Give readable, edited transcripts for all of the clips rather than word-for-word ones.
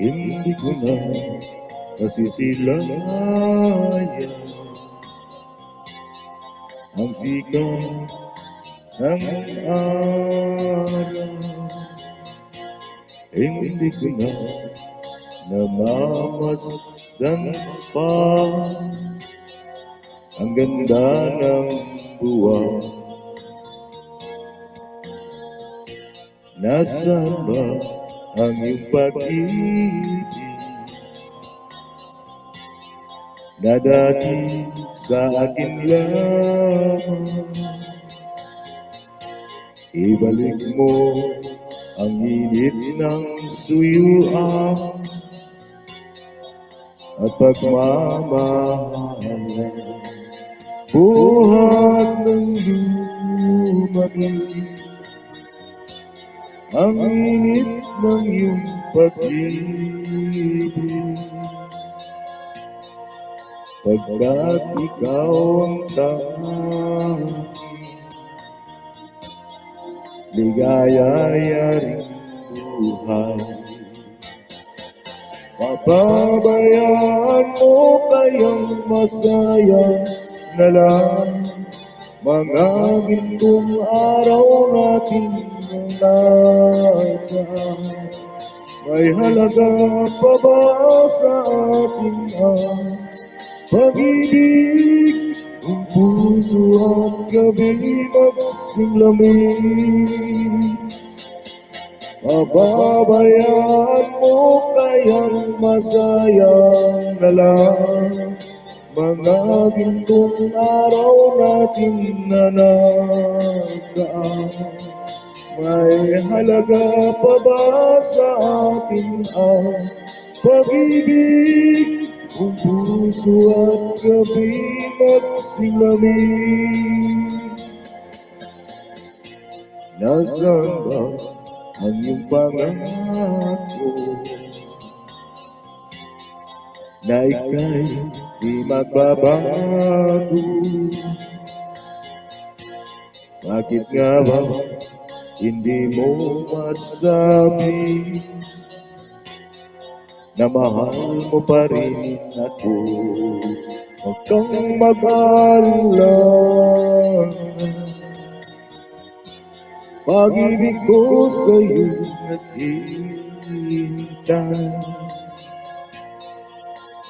Hindi ko na masisilayan ang sikat ng araw. Hindi ko na namamasdan pa ang ganda ng buwan. Nasaan ba ang iyong pag-ibig na dati sa akin lamang? Ibalik mo ang init ng suyuan at pagmamahalan. Buhat ng lumaki ang init ng iyong pag-ibig, pagkat ikaw ang tanging ligaya-yaring buhay. Papabayaan mo kayang masaya na lang mga gintong araw natin na nagaan. May halaga pa ba sa atin ang pag-ibig? Kung puso at gabi magsinglamig, pababayaan mo kayang masayang na lang mga gintong araw natin na nagaan. May halaga pa ba sa atin ang pag-ibig? Kung puso at gabi magsilamig, nasaan ba ang iyong pangako na ika'y di magbabago? Bakit nga ba hindi mo masabi na mahal mo pa rin ako? Huwag kang mag-alala, pag-ibig ko sa'yo naghihintay,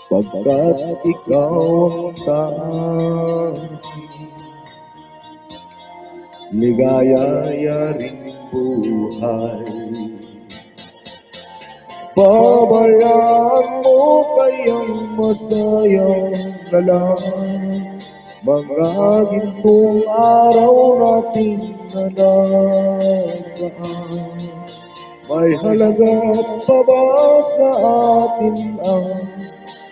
pagkat ikaw ang tanging ligaya-yaring buhay. Pabayaan mo kayang masayang na lang mga gintong araw natin na nagaan. May halaga pa ba sa atin ang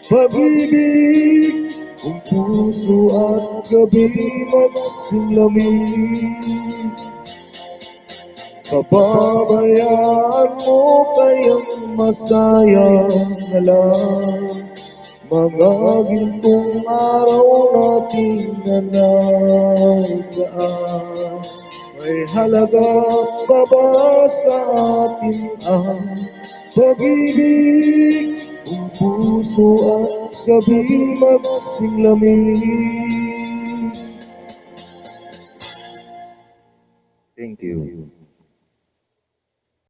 pag-ibig? Kung puso at gabi magsilamig, pababayaan mo kayang masayang na lang mga gintong araw natin na nagaan. May halaga pa ba sa atin ang pag-ibig? Kung puso at gabi magsinglamig. Thank you.